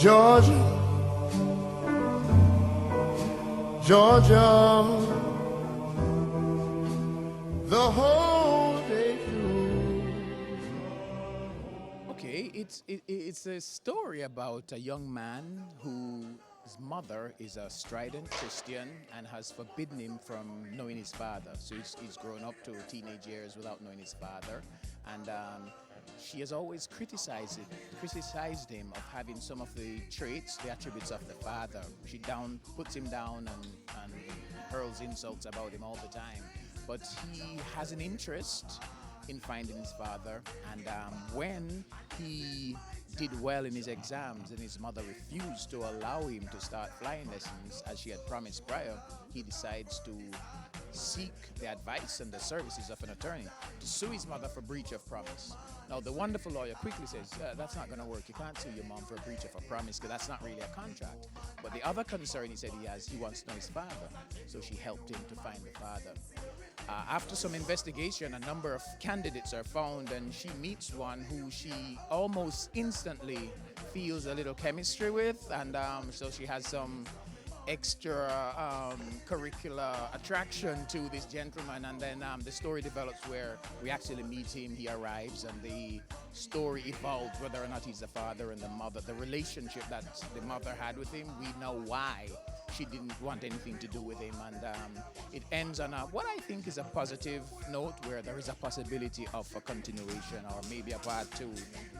Georgia, Georgia, the whole day through. Okay, it's a story about a young man whose mother is a strident Christian and has forbidden him from knowing his father. So he's grown up to teenage years without knowing his father, and she has always criticized him of having some of the traits, the attributes of the father. She puts him down and hurls insults about him all the time. But he has an interest in finding his father, and when he did well in his exams and his mother refused to allow him to start flying lessons as she had promised prior, he decides to seek the advice and the services of an attorney to sue his mother for breach of promise. Now, the wonderful lawyer quickly says, that's not going to work. You can't sue your mom for a breach of a promise because that's not really a contract. But the other concern he said he wants to know his father. So she helped him to find the father. After some investigation, a number of candidates are found, and she meets one who she almost instantly feels a little chemistry with, and so she has some extra curricular attraction to this gentleman, and then the story develops where we actually meet him, he arrives, and the story evolves whether or not he's the father and the mother. The relationship that the mother had with him, we know why she didn't want anything to do with him, and it ends on what I think is a positive note where there is a possibility of a continuation or maybe a part two.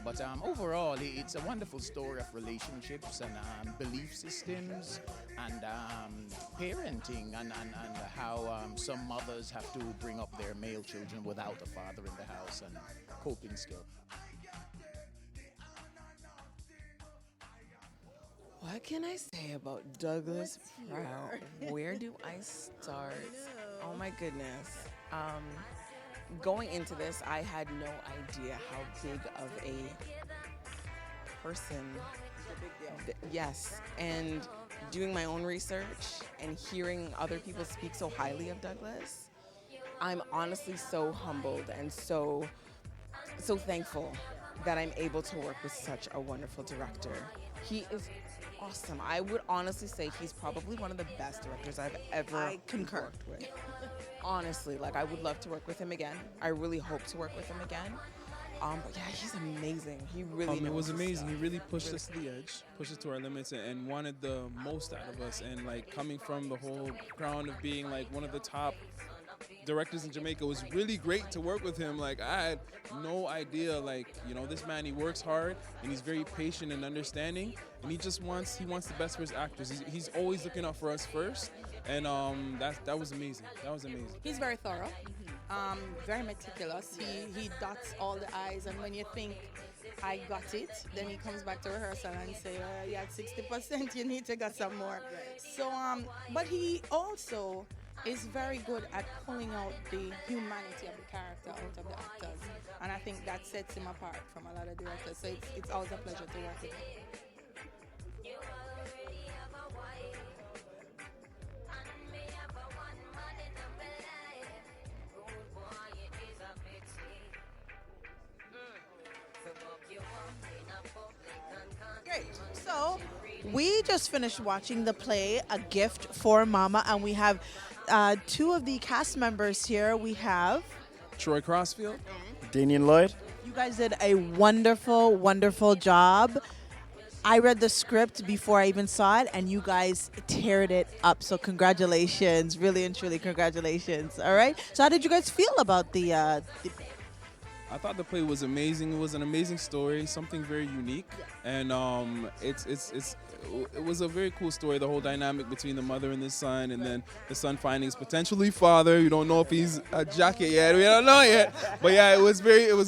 But overall, it's a wonderful story of relationships and belief systems and parenting and how some mothers have to bring up their male children without a father in the house and coping skills. What can I say about Douglas Prout? Where do I start? Oh my goodness. Going into this, I had no idea how big of a person. Yes, and doing my own research and hearing other people speak so highly of Douglas, I'm honestly so humbled and so thankful that I'm able to work with such a wonderful director. He is awesome. I would honestly say he's probably one of the best directors I've ever worked with. Honestly, I would love to work with him again. I really hope to work with him again. But yeah, he's amazing. He really knows It was his amazing. stuff. He really pushed us to the edge, pushed us to our limits, and wanted the most out of us. And coming from the whole ground of being one of the top directors in Jamaica, was really great to work with him. I had no idea, this man, he works hard and he's very patient and understanding, and he wants the best for his actors. He's always looking out for us first, and that was amazing. That was amazing. He's very thorough, very meticulous. He dots all the I's, and when you think I got it, then he comes back to rehearsal and say, you had 60%, you need to get some more. So, but he also is very good at pulling out the humanity of the character out of the actors, and I think that sets him apart from a lot of directors. So it's always a pleasure to work with him. Great. So we just finished watching the play A Gift for Mama, and we have two of the cast members here. We have Troy Crossfield. Danian Lloyd. You guys did a wonderful, wonderful job. I read the script before I even saw it, and you guys teared it up. So congratulations, really and truly congratulations. All right. So how did you guys feel about the I thought the play was amazing. It was an amazing story, something very unique, and it was a very cool story. The whole dynamic between the mother and the son, and then the son finding his potentially father. You don't know if he's a jacket yet. We don't know yet. But yeah, it was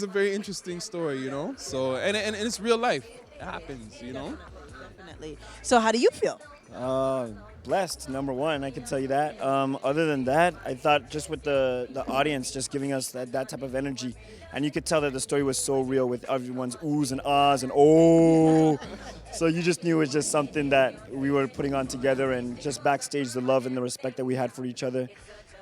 a very interesting story. So and it's real life. It happens. Definitely. So how do you feel? Blessed, number one, I can tell you that. Other than that, I thought just with the audience just giving us that type of energy, and you could tell that the story was so real with everyone's oohs and ahs and oh. So you just knew it was just something that we were putting on together, and just backstage, the love and the respect that we had for each other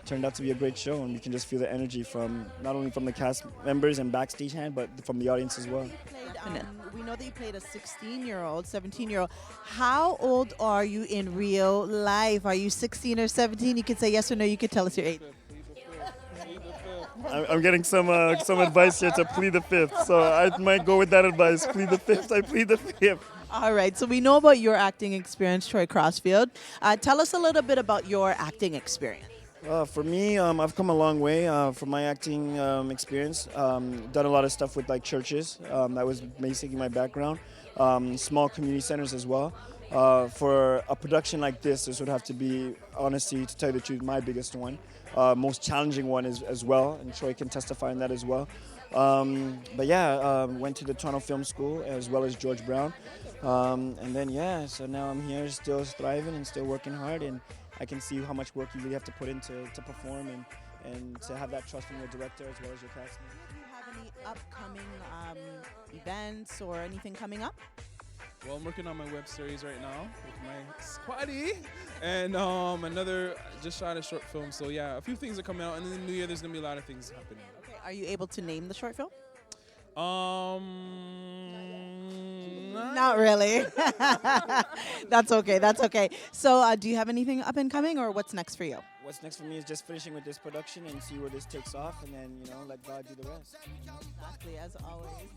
turned out to be a great show, and you can just feel the energy from not only from the cast members and backstage hand, but from the audience as well. Played Definitely. We know that you played a 16-year-old, 17-year-old. How old are you in real life? Are you 16 or 17? You can say yes or no. You can tell us your age. I'm getting some advice here to plead the fifth, so I might go with that advice. Plead the fifth. I plead the fifth. All right. So we know about your acting experience, Troy Crossfield. Tell us a little bit about your acting experience. For me, I've come a long way from my acting experience. Done a lot of stuff with like churches. That was basically my background. Small community centers as well. For a production like this would have to be, honestly, to tell you the truth, my biggest one. Most challenging one as well, and Troy can testify on that as well. But yeah, went to the Toronto Film School as well as George Brown. And then yeah, so now I'm here still thriving and still working hard, and I can see how much work you really have to put into to perform and to have that trust from your director as well as your casting. Do you have any upcoming events or anything coming up? Well, I'm working on my web series right now with my squaddy, and just shot a short film. So yeah, a few things are coming out, and in the new year there's gonna be a lot of things happening. Okay. Are you able to name the short film? Not really. That's okay. That's okay. So, do you have anything up and coming, or what's next for you? What's next for me is just finishing with this production and see where this takes off, and then let God do the rest. Exactly, as always.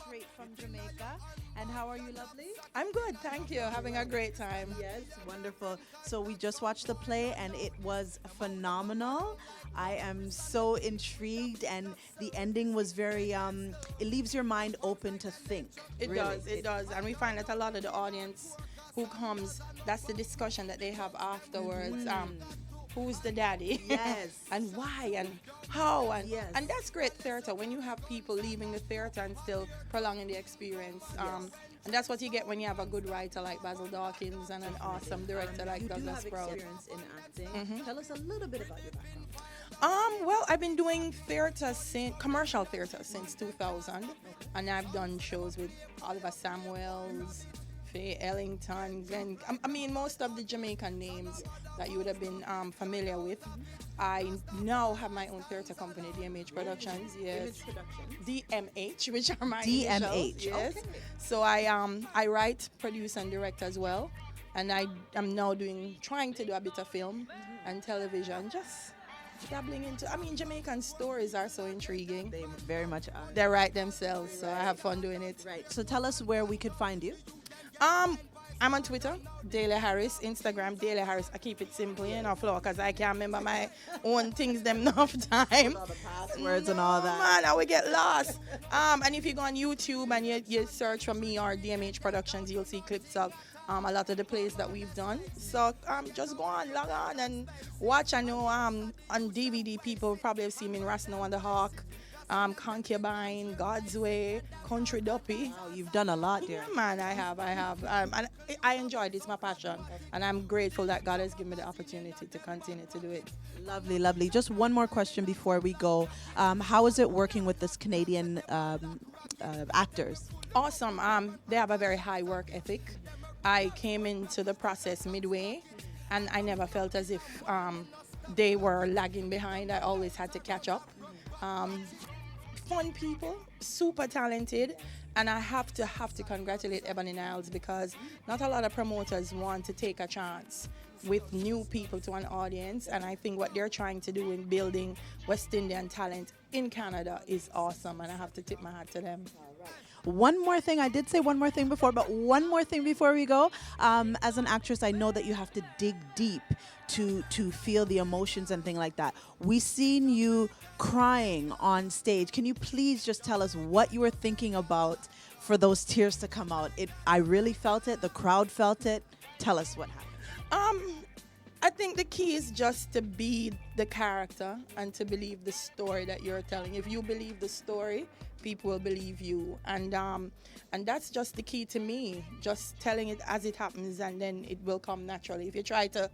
Straight from Jamaica. And how are you, lovely? I'm good, thank you. Having a great time. Yes, wonderful. So we just watched the play and it was phenomenal. I am so intrigued, and the ending was very, it leaves your mind open to think. It really. does. And we find that a lot of the audience who comes, that's the discussion that they have afterwards. Who's the daddy? Yes. And why and how and Yes. and that's great theater when you have people leaving the theater and still prolonging the experience. And that's what you get when you have a good writer like Basil Dawkins and an awesome director like You do Douglas have Sprout. experience in acting. Tell us a little bit about your background. Well, I've been doing commercial theater since 2000, and I've done shows with Oliver Samuels, Faye Ellington, and I mean most of the Jamaican names that you would have been familiar with. I now have my own theater company, DMH Productions. Yes, DMH, which are my initials. DMH. Yes. Okay. So I write, produce, and direct as well, and I am now trying to do a bit of film and television, just dabbling into. I mean, Jamaican stories are so intriguing. They very much are. They write themselves, so I have fun doing it. Right. So tell us where we could find you. I'm on Twitter, Daily Harris, Instagram, Daily Harris. I keep it simple, Flow, because I can't remember my own things them enough time. All the passwords and all that. Man, I will get lost. And if you go on YouTube and you search for me or DMH Productions, you'll see clips of a lot of the plays that we've done. So just go on, log on and watch. I know on DVD people probably have seen me in Rasno and the Hawk. Concubine, God's Way, Country Duppy. Wow, you've done a lot, dear. Yeah, man, I have. And I enjoy it. It's my passion. And I'm grateful that God has given me the opportunity to continue to do it. Lovely, lovely. Just one more question before we go. How is it working with this Canadian actors? Awesome. They have a very high work ethic. I came into the process midway, and I never felt as if they were lagging behind. I always had to catch up. Fun people, super talented, and I have to congratulate Ebony Niles, because not a lot of promoters want to take a chance with new people to an audience, and I think what they're trying to do in building West Indian talent in Canada is awesome, and I have to tip my hat to them. One more thing. I did say one more thing before, but one more thing before we go. As an actress, I know that you have to dig deep to feel the emotions and things like that. We seen you crying on stage. Can you please just tell us what you were thinking about for those tears to come out? I really felt it. The crowd felt it. Tell us what happened. I think the key is just to be the character and to believe the story that you're telling. If you believe the story, people will believe you, and that's just the key to me. Just telling it as it happens, and then it will come naturally. If you try to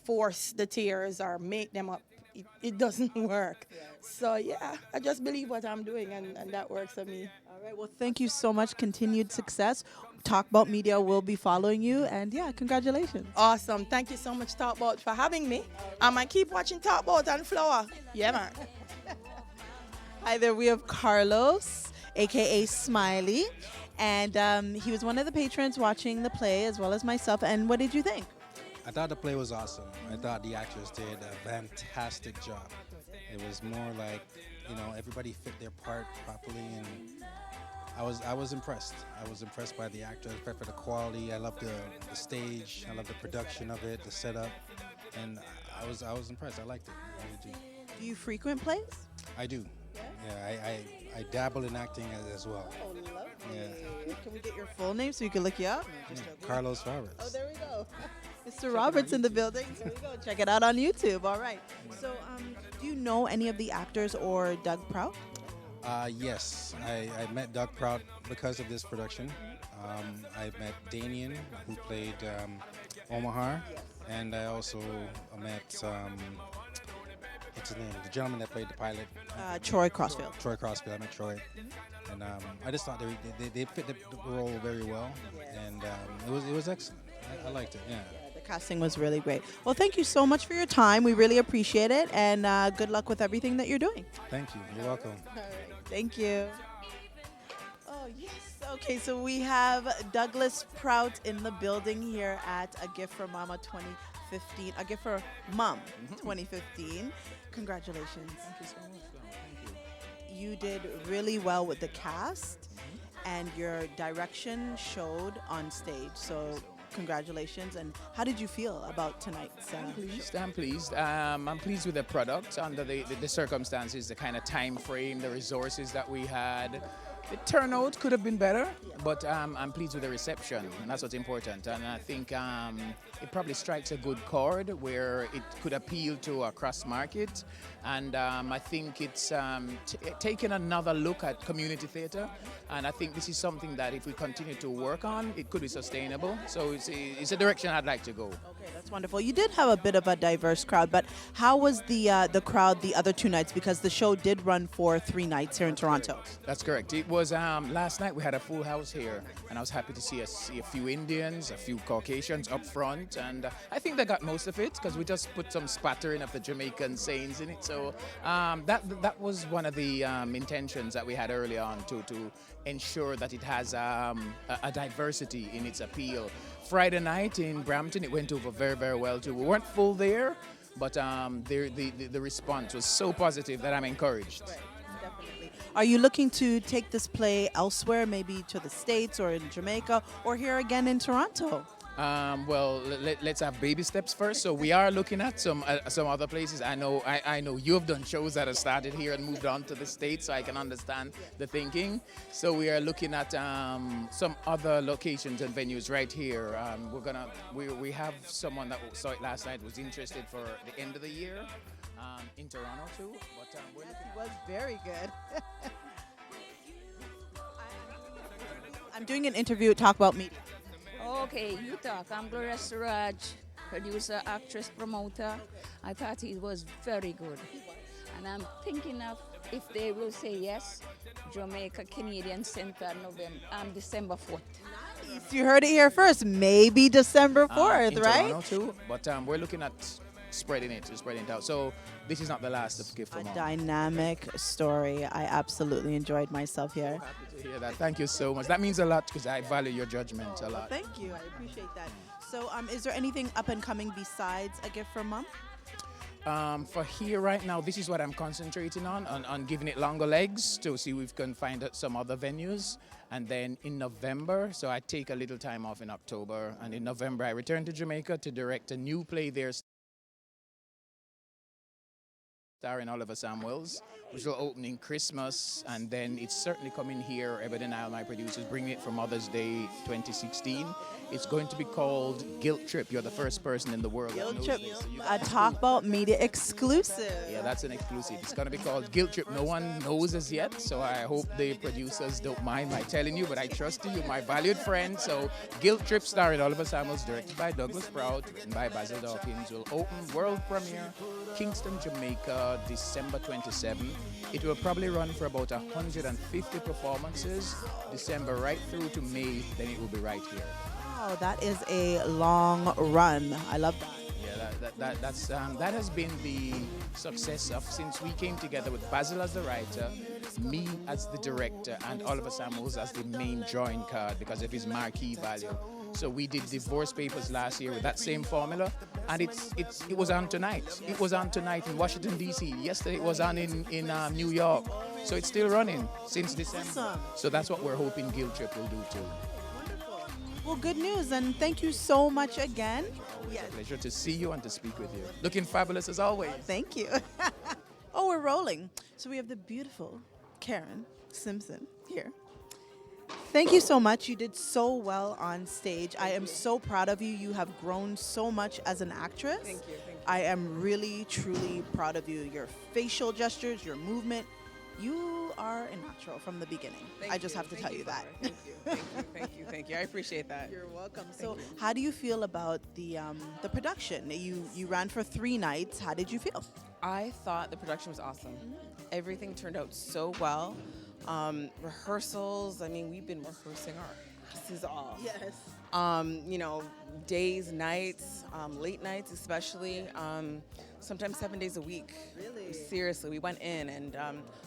force the tears or make them up, it doesn't work. Yeah. So yeah, I just believe what I'm doing, and that works for me. All right. Well, thank you so much. Continued success. Talk Bout Media will be following you, and yeah, congratulations. Awesome. Thank you so much, Talk Bout, for having me. I keep watching Talk Bout and Flower. Yeah, man. Hi there. We have Carlos aka Smiley. And he was one of the patrons watching the play as well as myself. And what did you think? I thought the play was awesome. I thought the actors did a fantastic job. It was more like, everybody fit their part properly, and I was impressed. I was impressed by the actors, impressed by the quality. I love the stage. I love the production of it, the setup, and I was impressed. I liked it. I really do. Do you frequent plays? I do. Yeah, I dabble in acting as well. Oh, lovely. Yeah. Can we get your full name so we can look you up? Carlos Roberts. Oh, there we go. Mr. Roberts in the building. There we go. Check it out on YouTube. All right. So, do you know any of the actors or Doug Prout? Yes, I met Doug Prout because of this production. I met Damien, who played Omaha, and I also met what's his name? The gentleman that played the pilot. Troy Crossfield. Troy Crossfield. I met Troy, and I just thought they fit the role very well, and it was excellent. I liked it. Yeah. The casting was really great. Well, thank you so much for your time. We really appreciate it, and good luck with everything that you're doing. Thank you. You're welcome. All right. Thank you. Oh, yes. Okay, so we have Douglas Prout in the building here at A Gift for Mama 2015. A Gift for Mom 2015. Congratulations. Thank you so much. Thank you. You did really well with the cast, and your direction showed on stage. So congratulations. And how did you feel about tonight's show? I'm pleased. I'm pleased with the product under the circumstances, the kind of time frame, the resources that we had. The turnout could have been better, but I'm pleased with the reception, and that's what's important. And I think it probably strikes a good chord where it could appeal to a cross market. And I think it's taken another look at community theatre, and I think this is something that if we continue to work on, it could be sustainable. So it's a direction I'd like to go. Okay, that's wonderful. You did have a bit of a diverse crowd, but how was the crowd the other 2 nights? Because the show did run for 3 nights here in Toronto. That's correct. It was last night we had a full house here, and I was happy to see a few Indians, a few Caucasians up front, and I think they got most of it because we just put some spattering of the Jamaican sayings in it. So that was one of the intentions that we had early on to ensure that it has a diversity in its appeal. Friday night in Brampton, it went over very, very well too. We weren't full there, but the response was so positive that I'm encouraged. Right. Definitely. Are you looking to take this play elsewhere, maybe to the States or in Jamaica or here again in Toronto? Well, let's have baby steps first. So we are looking at some other places. I know you have done shows that have started here and moved on to the States, so I can understand the thinking. So we are looking at some other locations and venues right here. We have someone that saw it last night was interested for the end of the year in Toronto too. But we're looking. It was very good. I'm doing an interview at Talk About Media. Okay, you talk. I'm Gloria Suraj, producer, actress, promoter. I thought he was very good. And I'm thinking of, if they will say yes, Jamaica Canadian Center, December 4th. Nice. You heard it here first. Maybe December 4th, in right? Toronto too, but we're looking at spreading it out. So this is not the last of Gift for Mom. Dynamic story. I absolutely enjoyed myself here. Happy to hear that. Thank you so much. That means a lot because I value your judgment a lot. Thank you. I appreciate that. So is there anything up and coming besides A Gift for Mom? For here right now, this is what I'm concentrating on giving it longer legs to see if we can find some other venues. And then in November, so I take a little time off in October, and in November I return to Jamaica to direct a new play there starring Oliver Samuels, which will open in Christmas, and then it's certainly coming here. Ebony Nile, my producers, bringing it for Mother's Day 2016. It's going to be called Guilt Trip. You're the first person in the world that knows this. So A Talk About Media exclusive. yeah, that's an exclusive. It's going to be called Guilt Trip. No one knows as yet, so I hope the producers don't mind my telling you, but I trust you. You're my valued friend. So Guilt Trip starring Oliver Samuels, directed by Douglas Prout, written by Basil Dawkins, will open world premiere Kingston, Jamaica, December 27th. It will probably run for about 150 performances, December right through to May, then it will be right here. Wow, that is a long run. I love that. Yeah, That has been the success of since we came together with Basil as the writer, me as the director, and Oliver Samuels as the main drawing card because of his marquee value. So we did Divorce Papers last year with that same formula, and it was on tonight. It was on tonight in Washington D.C. Yesterday it was on in New York. So it's still running since December. Awesome. So that's what we're hoping Guild Trip will do too. Well, good news, and thank you so much again. It's a pleasure to see you and to speak with you. Looking fabulous as always. Thank you. Oh, we're rolling. So we have the beautiful Karen Simpson here. Thank you so much. You did so well on stage. I am so proud of you. You have grown so much as an actress. Thank you. Thank you. I am really, truly proud of you. Your facial gestures, your movement. You are a natural from the beginning. I just have to tell you that. Thank you. Thank you. I appreciate that. You're welcome. So, how do you feel about the production? You ran for 3 nights. How did you feel? I thought the production was awesome. Everything turned out so well. Rehearsals, I mean, we've been rehearsing our asses off. Yes. You know, days, nights, late nights especially, sometimes 7 days a week. Really? Seriously, we went in and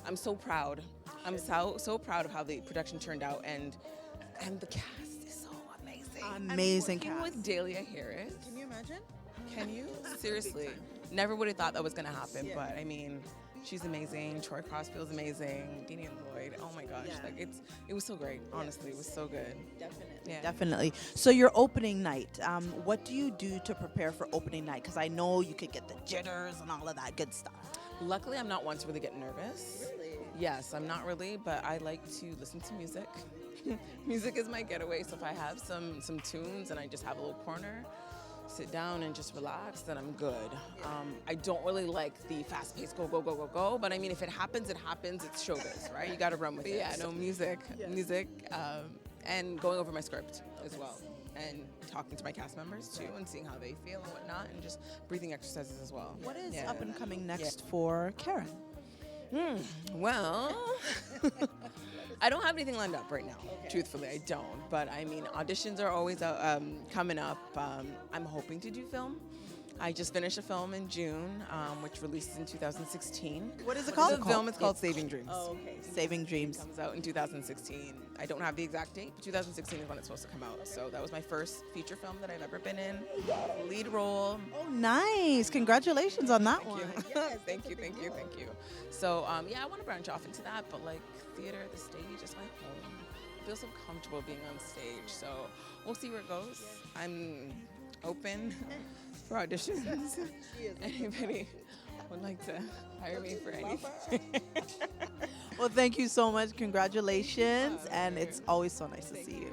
I'm so proud. I'm so proud of how the production turned out and the cast is so amazing. Amazing I'm working cast. with Dahlia Harris. Can you imagine? Can you? Seriously. Never would have thought that was going to happen, but I mean, she's amazing. Troy Crossfield's amazing. Deanie and Lloyd. Oh my gosh. Yeah. Like it was so great. Honestly, it was so good. Definitely. Yeah. Definitely. So your opening night, what do you do to prepare for opening night? Because I know you could get the jitters and all of that good stuff. Luckily, I'm not one to really get nervous. Really? Yes, I'm not really, but I like to listen to music. Music is my getaway. So if I have some tunes and I just have a little corner, sit down and just relax, then I'm good. I don't really like the fast-paced go, but I mean, if it happens, it happens. It's showbiz, right? You got to run with it. Yeah, no, music, and going over my script as well, and talking to my cast members too, and seeing how they feel and whatnot, and just breathing exercises as well. What is Yeah. up and coming next for Karen? Well, I don't have anything lined up right now. Truthfully, I don't. But I mean, auditions are always coming up. I'm hoping to do film. I just finished a film in June, which releases in 2016. What is it called? The film is called Saving Dreams. Oh, okay. Saving Dreams. It comes out in 2016. I don't have the exact date, but 2016 is when it's supposed to come out. So that was my first feature film that I've ever been in. Lead role. Oh, nice. Congratulations on that one. Thank you. Thank you. So, yeah, I want to branch off into that, but like theater, the stage is my home. I feel so comfortable being on stage. So we'll see where it goes. I'm open for auditions. Anybody would like to hire me for anything. Well, thank you so much. Congratulations. And it's always so nice to see you.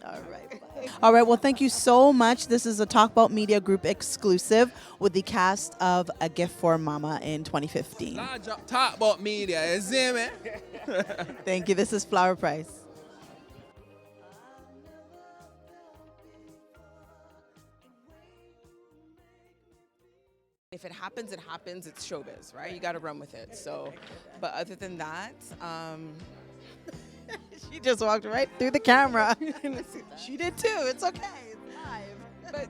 All right. All right. Well, thank you so much. This is a Bout Media Group exclusive with the cast of A Gift for Mama in 2015. Talk about media, you see me? Thank you. This is Flower Pryce. If it happens, it happens. It's showbiz, right? You got to run with it. So, but other than that, She just walked right through the camera. She did too. It's okay. It's live. but